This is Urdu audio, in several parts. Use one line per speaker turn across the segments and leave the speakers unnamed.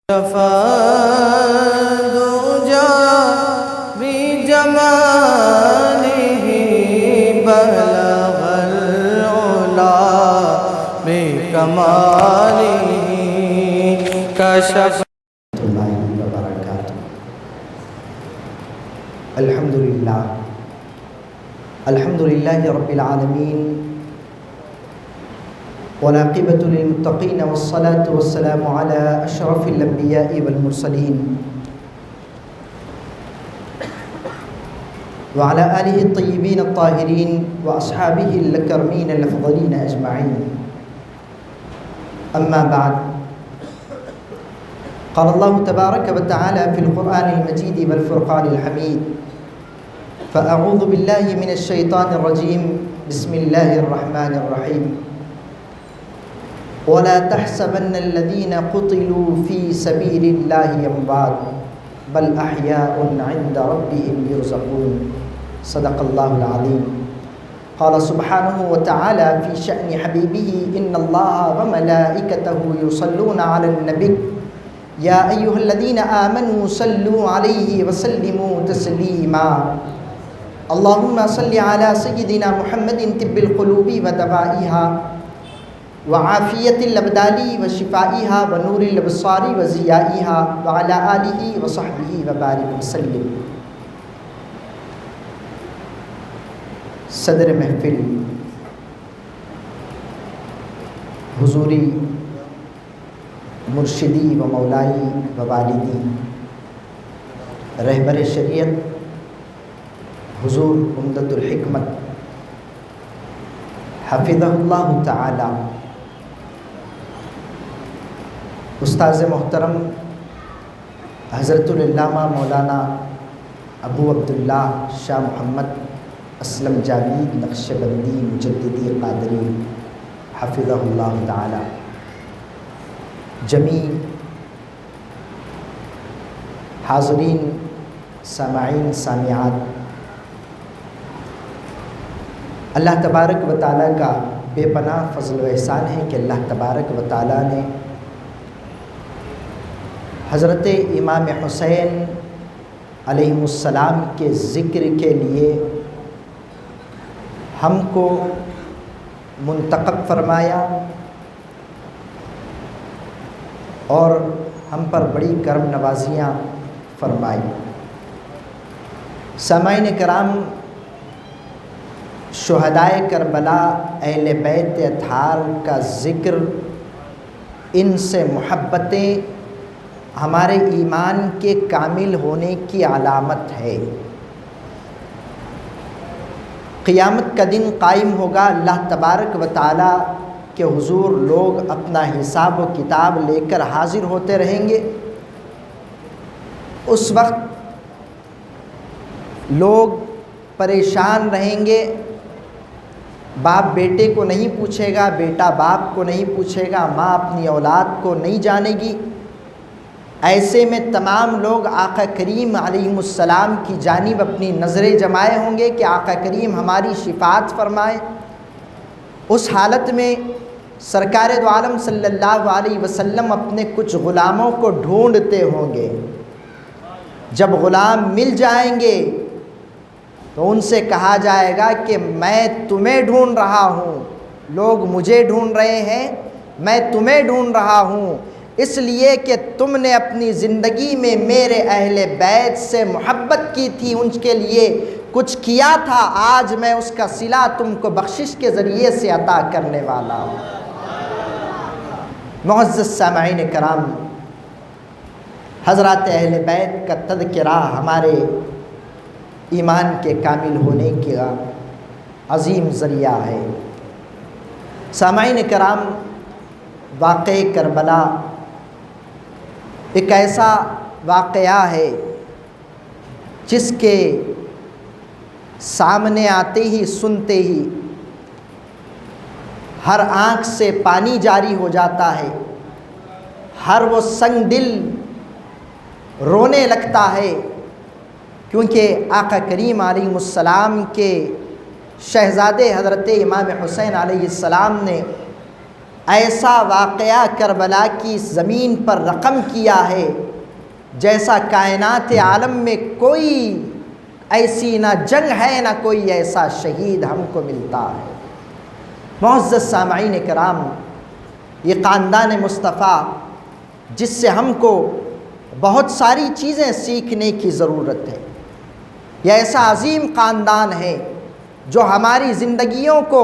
دجا بجماله بلغ العلا بكماله كشف
اللہ وبرکاتہ۔ الحمدللہ رب العالمین والعاقبۃ للمتقین والصلاة والسلام علی اشرف الانبیاء والمرسلین وعلى آلہ الطیبین الطاہرین واصحابہ الاکرمین الافضلین اجمعین، اما بعد، قال الله تبارك وتعالى في القرآن المجيد والفرقان الحميد: فأعوذ بالله من الشيطان الرجيم، بسم الله الرحمن الرحيم. ولا تحسبن الذين قتلوا في سبيل الله أموات بل أحياء عند ربهم يرزقون. صدق الله العظيم. قال سبحانه وتعالى في شأن حبيبه: إن الله وملائكته يصلون على النبي یا ایھا الذین آمنوا صلوا علیہ وسلموا تسلیما. اللہم صل علی سیدنا محمد طب القلوب ودوائها وعافیت الابدال وشفائها ونور الابصار وضیائها وعلی آلہ وصحبہ وبارک وسلم. صدر محفل، حضوری مرشدی و مولائی و والدی، رہبر شریعت حضور عمدۃ الحکمت حفظہ اللہ تعالی، استاذ محترم حضرت العلامہ مولانا ابو عبداللہ شاہ محمد اسلم جاوید نقشبندی مجددی قادری حفظہ اللہ تعالی، جمیع حاضرین، سامعین، سامعات، اللہ تبارک و تعالیٰ کا بے پناہ فضل و احسان ہے کہ اللہ تبارک و تعالیٰ نے حضرت امام حسین علیہ السلام کے ذکر کے لیے ہم کو منتخب فرمایا اور ہم پر بڑی کرم نوازیاں فرمائی. سامعین کرام، شہدائے کربلا، اہل بیت اطہار کا ذکر، ان سے محبتیں ہمارے ایمان کے کامل ہونے کی علامت ہے. قیامت کا دن قائم ہوگا، اللہ تبارک و تعالی کہ حضور لوگ اپنا حساب و کتاب لے کر حاضر ہوتے رہیں گے. اس وقت لوگ پریشان رہیں گے، باپ بیٹے کو نہیں پوچھے گا، بیٹا باپ کو نہیں پوچھے گا، ماں اپنی اولاد کو نہیں جانے گی. ایسے میں تمام لوگ آقا کریم علیہ السلام کی جانب اپنی نظریں جمائے ہوں گے کہ آقا کریم ہماری شفاعت فرمائیں. اس حالت میں سرکار دو عالم صلی اللہ علیہ وسلم اپنے کچھ غلاموں کو ڈھونڈتے ہوں گے. جب غلام مل جائیں گے تو ان سے کہا جائے گا کہ میں تمہیں ڈھونڈ رہا ہوں، لوگ مجھے ڈھونڈ رہے ہیں، میں تمہیں ڈھونڈ رہا ہوں، اس لیے کہ تم نے اپنی زندگی میں میرے اہل بیت سے محبت کی تھی، ان کے لیے کچھ کیا تھا، آج میں اس کا صلہ تم کو بخشش کے ذریعے سے عطا کرنے والا ہوں. معزز سامعین کرام، حضرات اہل بیت کا تذکرہ ہمارے ایمان کے کامل ہونے کا عظیم ذریعہ ہے. سامعین کرام، واقعہ کربلا ایک ایسا واقعہ ہے جس کے سامنے آتے ہی، سنتے ہی ہر آنکھ سے پانی جاری ہو جاتا ہے، ہر وہ سنگ دل رونے لگتا ہے، کیونکہ آقا کریم علیہ السلام کے شہزادے حضرت امام حسین علیہ السلام نے ایسا واقعہ کربلا کی زمین پر رقم کیا ہے جیسا کائنات عالم میں کوئی ایسی نہ جنگ ہے نہ کوئی ایسا شہید ہم کو ملتا ہے۔ معزز سامعین کرام، یہ خاندان مصطفیٰ جس سے ہم کو بہت ساری چیزیں سیکھنے کی ضرورت ہے، یہ ایسا عظیم خاندان ہے جو ہماری زندگیوں کو،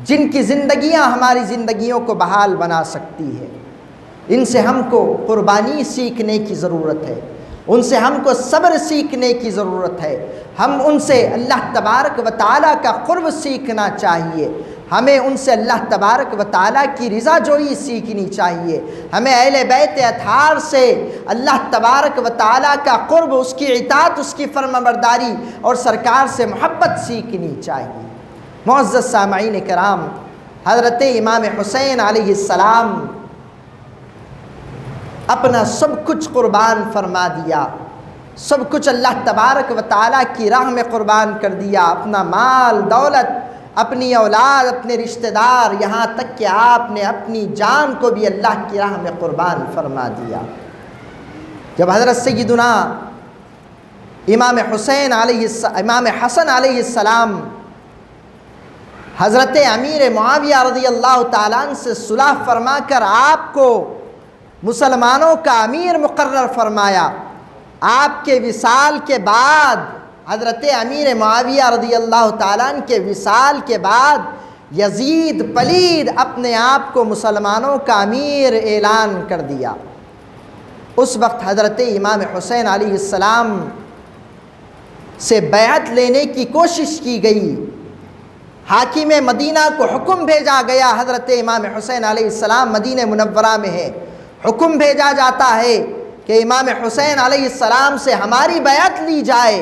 جن کی زندگیاں ہماری زندگیوں کو بحال بنا سکتی ہے، ان سے ہم کو قربانی سیکھنے کی ضرورت ہے، ان سے ہم کو صبر سیکھنے کی ضرورت ہے، ہم ان سے اللہ تبارک و تعالیٰ کا قرب سیکھنا چاہیے، ہمیں ان سے اللہ تبارک و تعالیٰ کی رضا جوئی سیکھنی چاہیے، ہمیں اہل بیت اطہار سے اللہ تبارک و تعالیٰ کا قرب، اس کی اطاعت، اس کی فرمانبرداری اور سرکار سے محبت سیکھنی چاہیے۔ معزز سامعین کرام، حضرت امام حسین علیہ السلام اپنا سب کچھ قربان فرما دیا، سب کچھ اللہ تبارک و تعالیٰ کی راہ میں قربان کر دیا، اپنا مال دولت، اپنی اولاد، اپنے رشتہ دار، یہاں تک کہ آپ نے اپنی جان کو بھی اللہ کی راہ میں قربان فرما دیا۔ جب حضرت سیدنا امام حسن علیہ السلام حضرت امیر معاویہ رضی اللہ تعالیٰ عنہ سے صلح فرما کر آپ کو مسلمانوں کا امیر مقرر فرمایا، آپ کے وصال کے بعد، حضرت امیر معاویہ رضی اللہ تعالیٰ عنہ کے وصال کے بعد، یزید پلید اپنے آپ کو مسلمانوں کا امیر اعلان کر دیا۔ اس وقت حضرت امام حسین علیہ السلام سے بیعت لینے کی کوشش کی گئی، حاکم مدینہ کو حکم بھیجا گیا، حضرت امام حسین علیہ السلام مدینہ منورہ میں ہے، حکم بھیجا جاتا ہے کہ امام حسین علیہ السلام سے ہماری بیعت لی جائے۔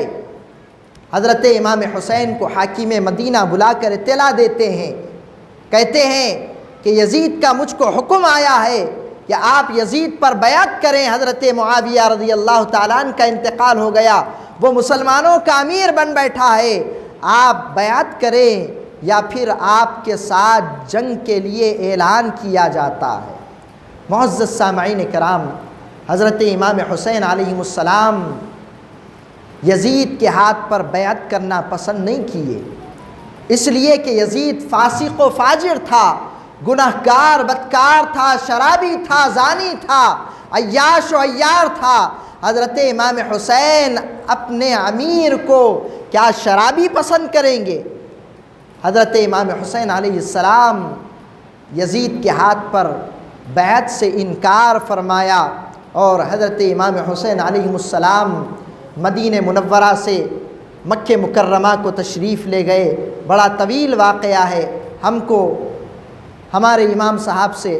حضرت امام حسین کو حاکم مدینہ بلا کر اطلاع دیتے ہیں، کہتے ہیں کہ یزید کا مجھ کو حکم آیا ہے کہ آپ یزید پر بیعت کریں، حضرت معاویہ رضی اللہ تعالیٰ عنہ کا انتقال ہو گیا، وہ مسلمانوں کا امیر بن بیٹھا ہے، آپ بیعت کریں یا پھر آپ کے ساتھ جنگ کے لیے اعلان کیا جاتا ہے۔ معزز سامعین کرام، حضرت امام حسین علیہ السلام یزید کے ہاتھ پر بیعت کرنا پسند نہیں کیے، اس لیے کہ یزید فاسق و فاجر تھا، گنہگار بدکار تھا، شرابی تھا، زانی تھا، عیاش و عیار تھا۔ حضرت امام حسین اپنے امیر کو کیا شرابی پسند کریں گے؟ حضرت امام حسین علیہ السلام یزید کے ہاتھ پر بیعت سے انکار فرمایا، اور حضرت امام حسین علیہ السلام مدینہ منورہ سے مکہ مکرمہ کو تشریف لے گئے۔ بڑا طویل واقعہ ہے، ہم کو ہمارے امام صاحب سے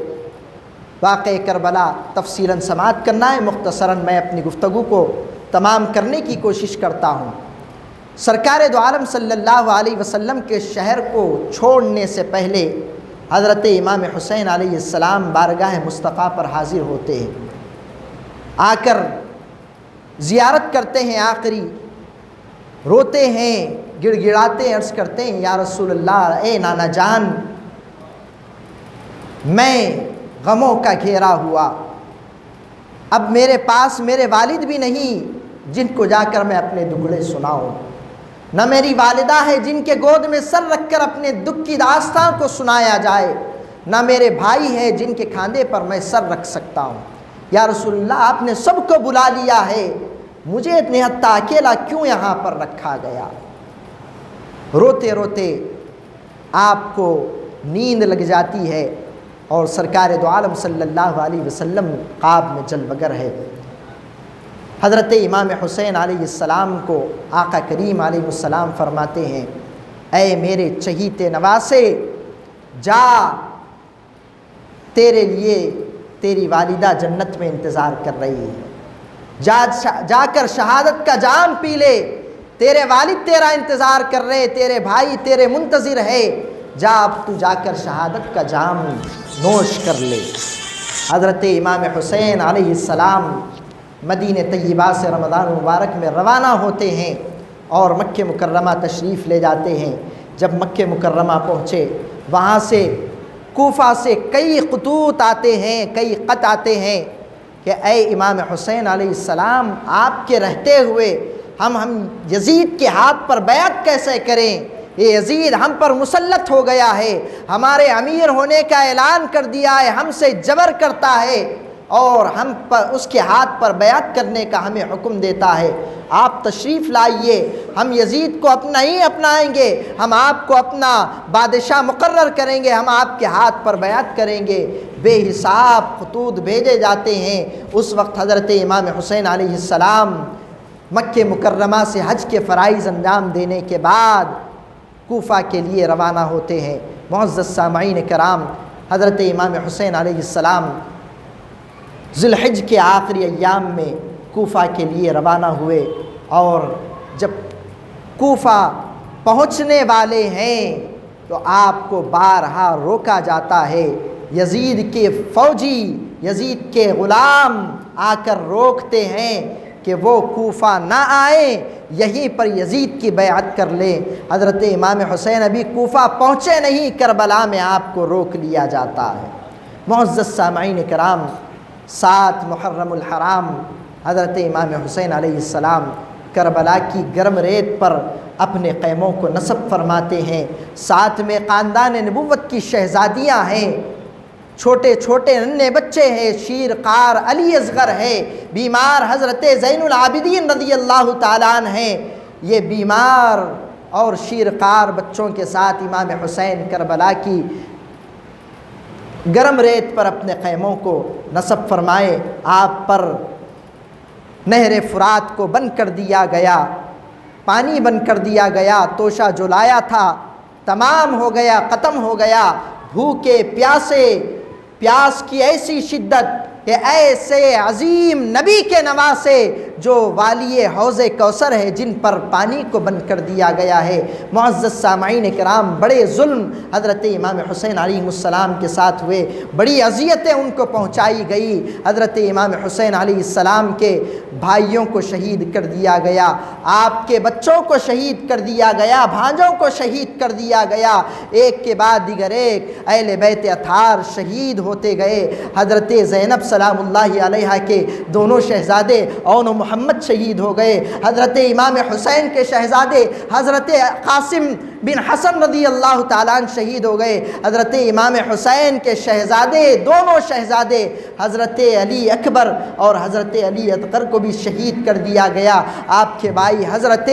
واقعہ کربلا تفصیلاً سماعت کرنا ہے، مختصراً میں اپنی گفتگو کو تمام کرنے کی کوشش کرتا ہوں۔ سرکار دو عالم صلی اللہ علیہ وسلم کے شہر کو چھوڑنے سے پہلے حضرت امام حسین علیہ السلام بارگاہ مصطفیٰ پر حاضر ہوتے ہیں، آ کر زیارت کرتے ہیں، آخری روتے ہیں، گڑ گڑاتے ہیں، عرض کرتے ہیں یا رسول اللہ، اے نانا جان، میں غموں کا گھیرا ہوا، اب میرے پاس میرے والد بھی نہیں جن کو جا کر میں اپنے دکھڑے سناؤں، نہ میری والدہ ہے جن کے گود میں سر رکھ کر اپنے دکھ کی داستان کو سنایا جائے، نہ میرے بھائی ہے جن کے کھاندے پر میں سر رکھ سکتا ہوں۔ یا رسول اللہ، آپ نے سب کو بلا لیا ہے، مجھے نہتا اکیلا کیوں یہاں پر رکھا گیا؟ روتے روتے آپ کو نیند لگ جاتی ہے، اور سرکار دو عالم صلی اللہ علیہ وسلم خواب میں جلوگر ہے۔ حضرت امام حسین علیہ السلام کو آقا کریم علیہ السلام فرماتے ہیں، اے میرے چہیتے نواسے، جا، تیرے لیے تیری والدہ جنت میں انتظار کر رہی ہے، جا کر شہادت کا جام پی لے، تیرے والد تیرا انتظار کر رہے، تیرے بھائی تیرے منتظر ہے، جا اب تو جا کر شہادت کا جام نوش کر لے۔ حضرت امام حسین علیہ السلام مدینہ طیبہ سے رمضان مبارک میں روانہ ہوتے ہیں اور مکہ مکرمہ تشریف لے جاتے ہیں۔ جب مکہ مکرمہ پہنچے، وہاں سے کوفہ سے کئی خطوط آتے ہیں، کئی خط آتے ہیں کہ اے امام حسین علیہ السلام، آپ کے رہتے ہوئے ہم یزید کے ہاتھ پر بیعت کیسے کریں؟ یہ یزید ہم پر مسلط ہو گیا ہے، ہمارے امیر ہونے کا اعلان کر دیا ہے، ہم سے جبر کرتا ہے اور ہم پر اس کے ہاتھ پر بیعت کرنے کا ہمیں حکم دیتا ہے۔ آپ تشریف لائیے، ہم یزید کو اپنا ہی اپنائیں گے، ہم آپ کو اپنا بادشاہ مقرر کریں گے، ہم آپ کے ہاتھ پر بیعت کریں گے۔ بے حساب خطوط بھیجے جاتے ہیں۔ اس وقت حضرت امام حسین علیہ السلام مکہ مکرمہ سے حج کے فرائض انجام دینے کے بعد کوفہ کے لیے روانہ ہوتے ہیں۔ معزز سامعین کرام، حضرت امام حسین علیہ السلام ذی الحج کے آخری ایام میں کوفہ کے لیے روانہ ہوئے، اور جب کوفہ پہنچنے والے ہیں تو آپ کو بارہا روکا جاتا ہے۔ یزید کے فوجی، یزید کے غلام آ کر روکتے ہیں کہ وہ کوفہ نہ آئیں، یہیں پر یزید کی بیعت کر لیں۔ حضرت امام حسین ابھی کوفہ پہنچے نہیں، کربلا میں آپ کو روک لیا جاتا ہے۔ معزز سامعین کرام، 7 محرم الحرام حضرت امام حسین علیہ السلام کربلا کی گرم ریت پر اپنے خیموں کو نصب فرماتے ہیں۔ ساتھ میں خاندان نبوت کی شہزادیاں ہیں، چھوٹے چھوٹے ننھے بچے ہیں، شیر قار علی اصغر ہے، بیمار حضرت زین العابدین رضی اللہ تعالیٰ عنہ ہیں۔ یہ بیمار اور شیر قار بچوں کے ساتھ امام حسین کربلا کی گرم ریت پر اپنے خیموں کو نصب فرمائے۔ آپ پر نہر فرات کو بند کر دیا گیا، پانی بند کر دیا گیا، توشہ جو لایا تھا تمام ہو گیا، ختم ہو گیا۔ بھوکے پیاسے، پیاس کی ایسی شدت کہ ایسے عظیم نبی کے نواسے جو والی حوض کوثر ہے، جن پر پانی کو بند کر دیا گیا ہے۔ معزز سامعین کرام، بڑے ظلم حضرت امام حسین علیہ السلام کے ساتھ ہوئے، بڑی اذیتیں ان کو پہنچائی گئی۔ حضرت امام حسین علیہ السلام کے بھائیوں کو شہید کر دیا گیا، آپ کے بچوں کو شہید کر دیا گیا، بھانجوں کو شہید کر دیا گیا، ایک کے بعد دیگر ایک اہل بیت اطہار شہید ہوتے گئے۔ حضرت زینب سلام اللہ علیہا کے دونوں شہزادے اون و محمد شہید ہو گئے۔ حضرت امام حسین کے شہزادے حضرت قاسم بن حسن رضی اللہ تعالیٰ عنہ شہید ہو گئے۔ حضرت امام حسین کے شہزادے، دونوں شہزادے حضرت علی اکبر اور حضرت علی اصغر کو بھی شہید کر دیا گیا۔ آپ کے بھائی حضرت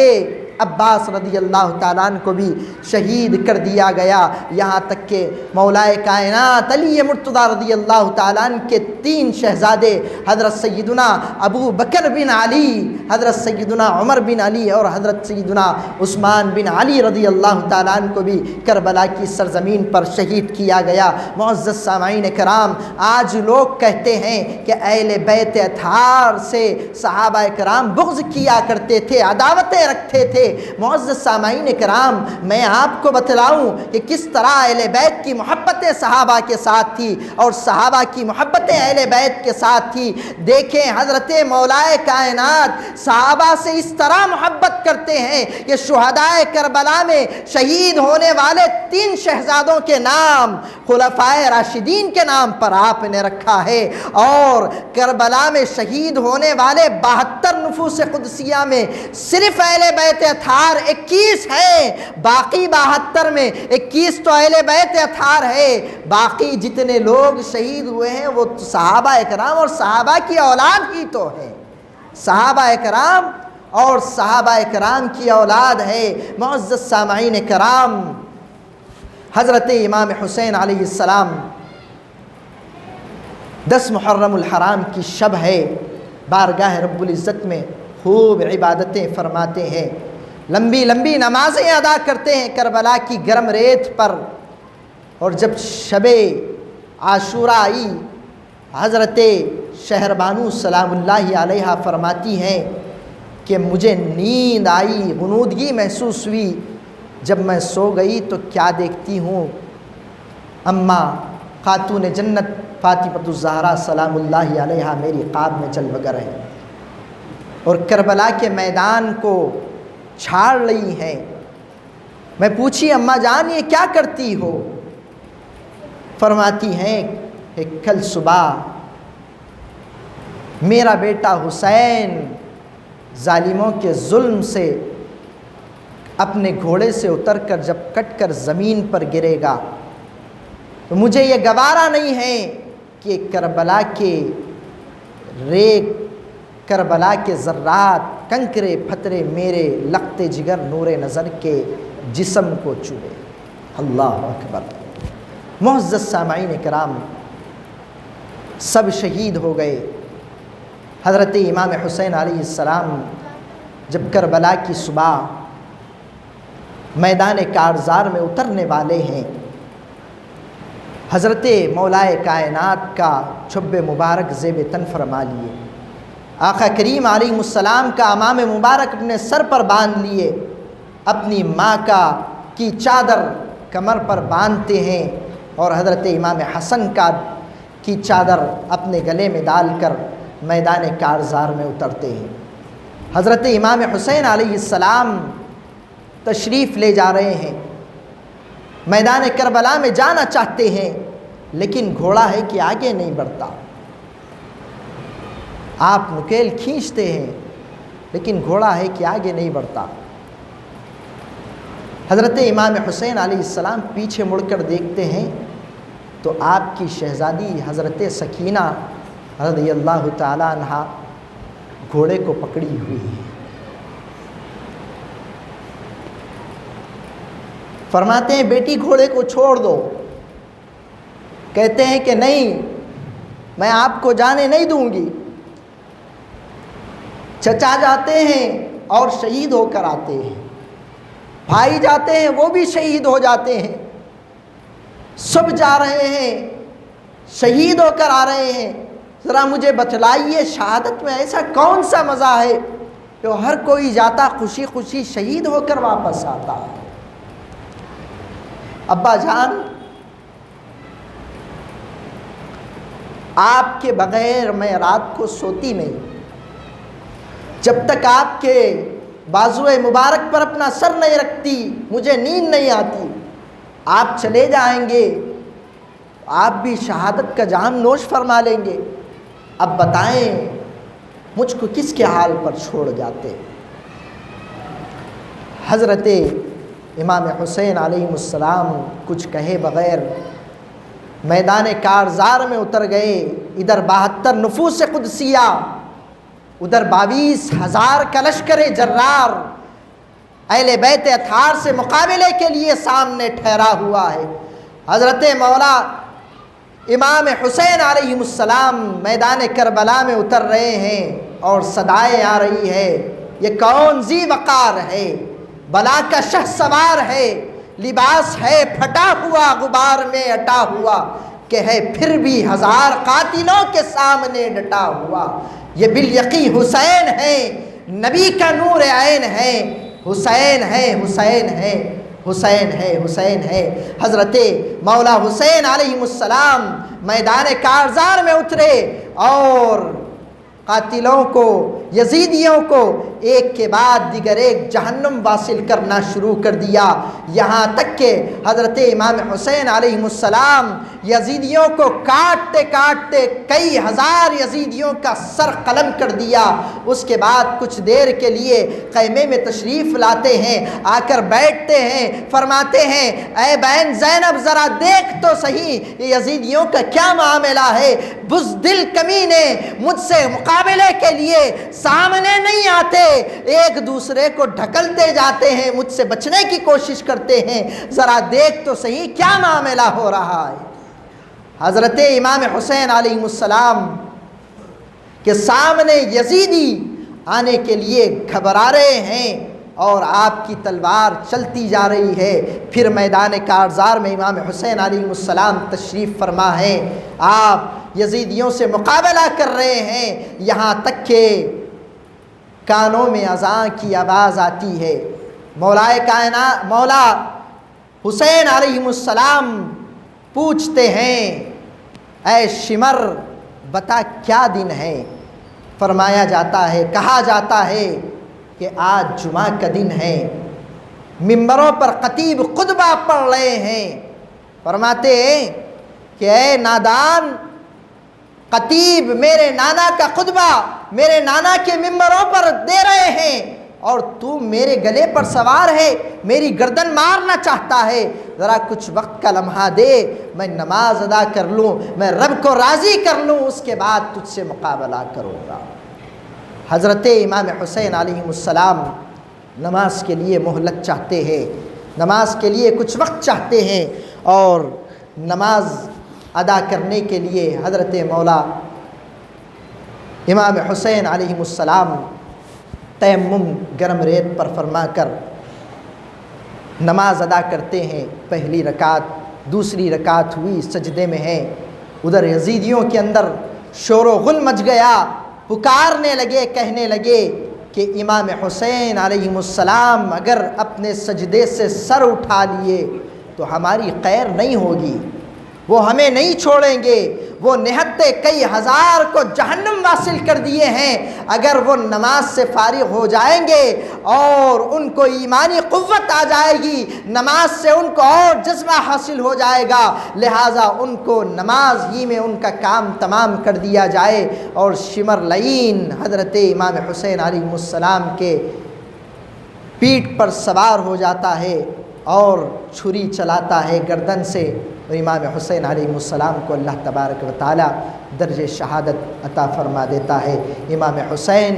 عباس رضی اللہ تعالیٰ عنہ کو بھی شہید کر دیا گیا، یہاں تک کہ مولا کائنات علی مرتضیٰ رضی اللہ تعالیٰ عنہ کے 3 شہزادے حضرت سیدنا ابو بکر بن علی، حضرت سیدنا عمر بن علی اور حضرت سیدنا عثمان بن علی رضی اللہ تعالیٰ عنہ کو بھی کربلا کی سرزمین پر شہید کیا گیا۔ معزز سامعین کرام، آج لوگ کہتے ہیں کہ اہل بیت اطہار سے صحابہ کرام بغض کیا کرتے تھے، عداوتیں رکھتے تھے۔ معزز سامعین کرام، میں آپ کو بتلاؤں کہ کس طرح اہل بیت کی محبتیں صحابہ کے ساتھ تھی اور صحابہ کی محبتیں اہل بیت کے ساتھ تھی۔ دیکھیں حضرت مولا کائنات صحابہ سے اس طرح محبت کرتے ہیں کہ شہدائے کربلا میں شہید ہونے والے 3 شہزادوں کے نام خلفائے راشدین کے نام پر آپ نے رکھا ہے، اور کربلا میں شہید ہونے والے 72 نفوس قدسیہ میں صرف اہل بیت اطہار 21 ہے، باقی 72 میں 21 تو اہل بیت اطہار ہے۔ باقی جتنے لوگ شہید ہوئے ہیں وہ صحابہ کرام اور صحابہ کی اولاد ہی تو ہے، صحابہ کرام اور صحابہ کرام کی اولاد ہے۔ معزز سامعین کرام، حضرت امام حسین علیہ السلام 10 محرم الحرام کی شب ہے، بارگاہ رب العزت میں خوب عبادتیں فرماتے ہیں، لمبی لمبی نمازیں ادا کرتے ہیں کربلا کی گرم ریت پر۔ اور جب شب عاشوراء آئی، حضرت شہربانو سلام اللہ علیہا فرماتی ہیں کہ مجھے نیند آئی، غنودگی محسوس ہوئی، جب میں سو گئی تو کیا دیکھتی ہوں، اماں خاتون جنت فاطمۃ الزہرا سلام اللہ علیہا میری خواب میں چل بگر ہے اور کربلا کے میدان کو چھاڑ رہی ہیں۔ میں پوچھی اماں جان یہ کیا کرتی ہو؟ فرماتی ہیں کہ کل صبح میرا بیٹا حسین ظالموں کے ظلم سے اپنے گھوڑے سے اتر کر جب کٹ کر زمین پر گرے گا تو مجھے یہ گوارا نہیں ہے کہ کربلا کے ریگ، کربلا کے ذرات، کنکرے پھترے میرے لخت جگر نور نظر کے جسم کو چوبے۔ اللہ اکبر۔ معزز سامعین کرام، سب شہید ہو گئے۔ حضرت امام حسین علیہ السلام جب کربلا کی صبح میدان کارزار میں اترنے والے ہیں، حضرت مولائے کائنات کا چب مبارک زیب تن فرما لیے، آقا کریم علیہ السلام کا امام مبارک اپنے سر پر باندھ لیے، اپنی ماں کی چادر کمر پر باندھتے ہیں اور حضرت امام حسن کی چادر اپنے گلے میں ڈال کر میدان کارزار میں اترتے ہیں۔ حضرت امام حسین علیہ السلام تشریف لے جا رہے ہیں، میدان کربلا میں جانا چاہتے ہیں، لیکن گھوڑا ہے کہ آگے نہیں بڑھتا۔ آپ نکیل کھینچتے ہیں لیکن گھوڑا ہے کہ آگے نہیں بڑھتا۔ حضرت امام حسین علیہ السلام پیچھے مڑ کر دیکھتے ہیں تو آپ کی شہزادی حضرت سکینہ رضی اللہ تعالیٰ عنہا گھوڑے کو پکڑی ہوئی ہے۔ فرماتے ہیں بیٹی گھوڑے کو چھوڑ دو، کہتے ہیں کہ نہیں، میں آپ کو جانے نہیں دوں گی۔ چچا جاتے ہیں اور شہید ہو کر آتے ہیں، بھائی جاتے ہیں وہ بھی شہید ہو جاتے ہیں، سب جا رہے ہیں شہید ہو کر آ رہے ہیں، ذرا مجھے بتلائیے شہادت میں ایسا کون سا مزہ ہے کہ ہر کوئی جاتا خوشی خوشی شہید ہو کر واپس آتا ہے۔ ابا جان، آپ کے بغیر میں رات کو سوتی نہیں، جب تک آپ کے بازوئے مبارک پر اپنا سر نہیں رکھتی مجھے نیند نہیں آتی۔ آپ چلے جائیں گے، آپ بھی شہادت کا جام نوش فرما لیں گے، اب بتائیں مجھ کو کس کے حال پر چھوڑ جاتے۔ حضرت امام حسین علیہ السلام کچھ کہے بغیر میدان کارزار میں اتر گئے۔ ادھر 72 نفوس قدسیہ، ادھر 22,000 کا لشکر جرار اہل بیت اطہار سے مقابلے کے لیے سامنے ٹھہرا ہوا ہے۔ حضرت مولا امام حسین علیہ السلام میدان کربلا میں اتر رہے ہیں اور صدائیں آ رہی ہے، یہ کون ذی وقار ہے، بلا کا شہ سوار ہے، لباس ہے پھٹا ہوا غبار میں اٹا ہوا، کہ ہے پھر بھی 1000 قاتلوں کے سامنے ڈٹا ہوا۔ یہ بالیقین حسین ہے، نبی کا نور عین ہے، حسین ہے حسین ہے حسین ہے حسین ہے۔ حضرت مولا حسین علیہ السلام میدان کارزار میں اترے اور قاتلوں کو، یزیدیوں کو ایک کے بعد دیگر ایک جہنم واصل کرنا شروع کر دیا، یہاں تک کہ حضرت امام حسین علیہ السلام یزیدیوں کو کاٹتے کاٹتے کئی ہزار یزیدیوں کا سر قلم کر دیا۔ اس کے بعد کچھ دیر کے لیے خیمے میں تشریف لاتے ہیں، آ کر بیٹھتے ہیں، فرماتے ہیں اے بہن زینب ذرا دیکھ تو صحیح یہ یزیدیوں کا کیا معاملہ ہے، بزدل کمینے مجھ سے مقابلے کے لیے سامنے نہیں آتے، ایک دوسرے کو ڈھکلتے جاتے ہیں، مجھ سے بچنے کی کوشش کرتے ہیں، ذرا دیکھ تو صحیح کیا معاملہ ہو رہا ہے۔ حضرت امام حسین علیہ السلام کے سامنے یزیدی آنے کے لیے گھبرا رہے ہیں اور آپ کی تلوار چلتی جا رہی ہے۔ پھر میدان کارزار میں امام حسین علیہ السلام تشریف فرما ہے، آپ یزیدیوں سے مقابلہ کر رہے ہیں، یہاں تک کہ کانوں میں اذان کی آواز آتی ہے۔ مولائے کائنات مولا حسین علیہ السلام پوچھتے ہیں اے شمر بتا کیا دن ہے؟ فرمایا جاتا ہے، کہا جاتا ہے کہ آج جمعہ کا دن ہے، ممبروں پر خطیب خطبہ پڑھ رہے ہیں، فرماتے ہیں کہ اے نادان خطیب میرے نانا کا خطبہ میرے نانا کے ممبروں پر دے رہے ہیں اور تو میرے گلے پر سوار ہے، میری گردن مارنا چاہتا ہے، ذرا کچھ وقت کا لمحہ دے، میں نماز ادا کر لوں، میں رب کو راضی کر لوں، اس کے بعد تجھ سے مقابلہ کروں گا۔ حضرت امام حسین علیہ السلام نماز کے لیے مہلت چاہتے ہیں، نماز کے لیے کچھ وقت چاہتے ہیں، اور نماز ادا کرنے کے لیے حضرت مولا امام حسین علیہ السلام تیمم گرم ریت پر فرما کر نماز ادا کرتے ہیں۔ پہلی رکعت، دوسری رکعت ہوئی، سجدے میں ہیں، ادھر یزیدیوں کے اندر شور و غل مچ گیا، پکارنے لگے، کہنے لگے کہ امام حسین علیہ السلام اگر اپنے سجدے سے سر اٹھا لیے تو ہماری خیر نہیں ہوگی، وہ ہمیں نہیں چھوڑیں گے، وہ نہتے کئی ہزار کو جہنم واصل کر دیے ہیں، اگر وہ نماز سے فارغ ہو جائیں گے اور ان کو ایمانی قوت آ جائے گی، نماز سے ان کو اور جذبہ حاصل ہو جائے گا، لہٰذا ان کو نماز ہی میں ان کا کام تمام کر دیا جائے۔ اور شمر لعین حضرت امام حسین علیہ السلام کے پیٹھ پر سوار ہو جاتا ہے اور چھری چلاتا ہے گردن سے، اور امام حسین علیہ السلام کو اللہ تبارک و تعالی درجہ شہادت عطا فرما دیتا ہے۔ امام حسین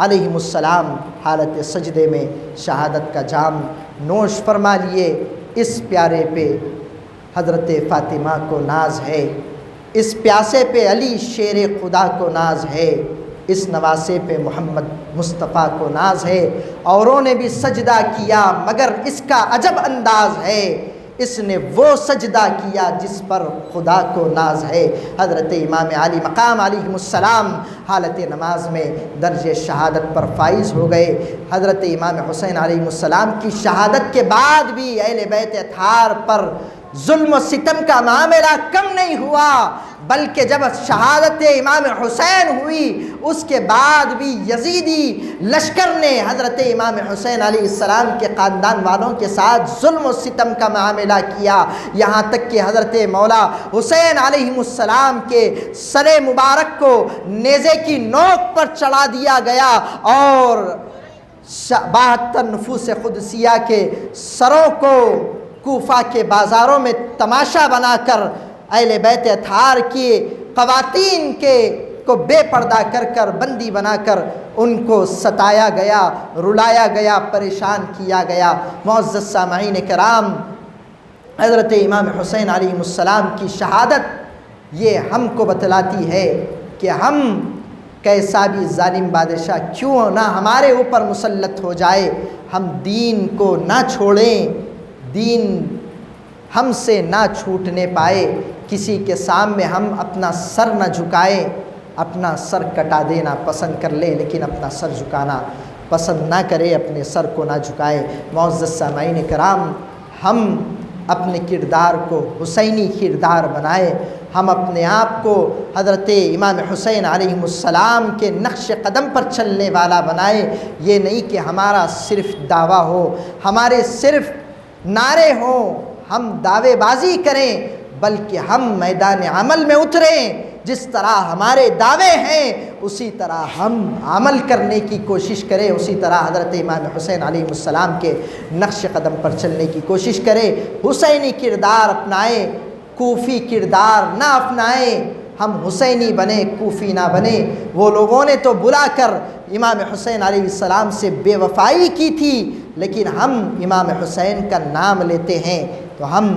علیہ السلام حالت سجدے میں شہادت کا جام نوش فرما لیے۔ اس پیارے پہ حضرت فاطمہ کو ناز ہے، اس پیاسے پہ علی شیر خدا کو ناز ہے، اس نواسے پہ محمد مصطفیٰ کو ناز ہے۔ اوروں نے بھی سجدہ کیا مگر اس کا عجب انداز ہے، اس نے وہ سجدہ کیا جس پر خدا کو ناز ہے۔ حضرت امام علی مقام علیہ السلام حالت نماز میں درجہ شہادت پر فائز ہو گئے۔ حضرت امام حسین علیہ السلام کی شہادت کے بعد بھی اہل بیت اطہار پر ظلم و ستم کا معاملہ کم نہیں ہوا، بلکہ جب شہادت امام حسین ہوئی اس کے بعد بھی یزیدی لشکر نے حضرت امام حسین علیہ السلام کے خاندان والوں کے ساتھ ظلم و ستم کا معاملہ کیا، یہاں تک کہ حضرت مولا حسین علیہ السلام کے سر مبارک کو نیزے کی نوک پر چڑھا دیا گیا اور 72 نفوس قدسیہ کے سروں کو کوفہ کے بازاروں میں تماشا بنا کر اہل بیت اطہار کی خواتین کو بے پردہ کر بندی بنا کر ان کو ستایا گیا، رلایا گیا، پریشان کیا گیا۔ معزز سامعین کرام، حضرت امام حسین علیہ السلام کی شہادت یہ ہم کو بتلاتی ہے کہ ہم کیسا بھی ظالم بادشاہ کیوں نہ ہمارے اوپر مسلط ہو جائے، ہم دین کو نہ چھوڑیں، دین ہم سے نہ چھوٹنے پائے، کسی کے سامنے ہم اپنا سر نہ جھکائیں، اپنا سر کٹا دینا پسند کر لیں لیکن اپنا سر جھکانا پسند نہ کرے، اپنے سر کو نہ جھکائے۔ معزز سامعین کرام، ہم اپنے کردار کو حسینی کردار بنائے، ہم اپنے آپ کو حضرت امام حسین علیہ السلام کے نقش قدم پر چلنے والا بنائے۔ یہ نہیں کہ ہمارا صرف دعویٰ ہو، ہمارے صرف نعرے ہوں، ہم دعوے بازی کریں، بلکہ ہم میدان عمل میں اتریں، جس طرح ہمارے دعوے ہیں اسی طرح ہم عمل کرنے کی کوشش کریں، اسی طرح حضرت امام حسین علیہ السلام کے نقش قدم پر چلنے کی کوشش کریں، حسینی کردار اپنائیں، کوفی کردار نہ اپنائیں، ہم حسینی بنیں، کوفی نہ بنیں۔ وہ لوگوں نے تو بلا کر امام حسین علیہ السلام سے بے وفائی کی تھی، لیکن ہم امام حسین کا نام لیتے ہیں تو ہم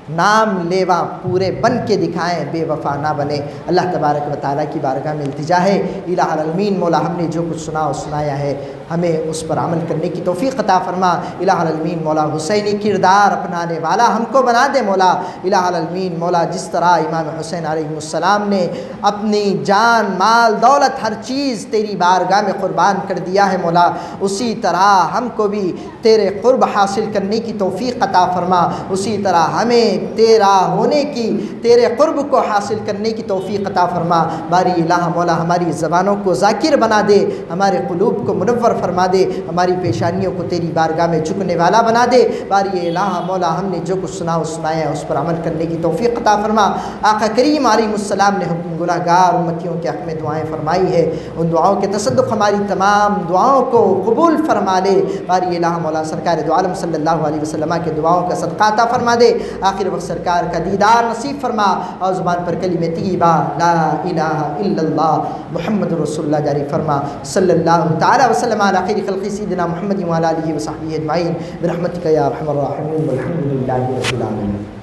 نام لیوا پورے بن کے دکھائیں، بے وفا نہ بنے۔ اللہ تبارک و تعالیٰ کی بارگاہ میں التجا ہے، الہ العالمین مولا ہم نے جو کچھ سنا اور سنایا ہے ہمیں اس پر عمل کرنے کی توفیق عطا فرما۔ الہ العالمین مولا حسینی کردار اپنانے والا ہم کو بنا دے مولا۔ الہ العالمین مولا جس طرح امام حسین علیہ السلام نے اپنی جان مال دولت ہر چیز تیری بارگاہ میں قربان کر دیا ہے مولا، اسی طرح ہم کو بھی تیرے قرب حاصل کرنے کی توفیق عطا فرما، اسی طرح ہمیں ہمیں تیرا ہونے کی، تیرے قرب کو حاصل کرنے کی توفیق عطا فرما۔ باری الہ مولا ہماری زبانوں کو ذاکر بنا دے، ہمارے قلوب کو منور فرما دے، ہماری پیشانیوں کو تیری بارگاہ میں جھکنے والا بنا دے۔ باری الہ مولا ہم نے جو کچھ سنا سنایا اس پر عمل کرنے کی توفیق عطا فرما۔ آقا کریم علیہ السلام نے ہم گناہگار امتیوں کے حق میں دعائیں فرمائی ہے، ان دعاؤں کے تصدق ہماری تمام دعاؤں کو قبول فرما لے۔ باری الہ مولا سرکار دو عالم صلی اللہ علیہ وسلم کے دعاؤں کا صدقہ عطا فرما دے، آخر وقت سرکار کا دیدار نصیب فرما، اور زبان پر کلمہ طیبہ لا الہ الا اللہ محمد رسول اللہ جاری فرما۔ صلی اللہ تعالی وسلم علی خیر خلق سیدنا محمد وعلی آلہ وصحبہ اجمعین برحمتک یا ارحم الراحمین والحمد للہ رب العالمین۔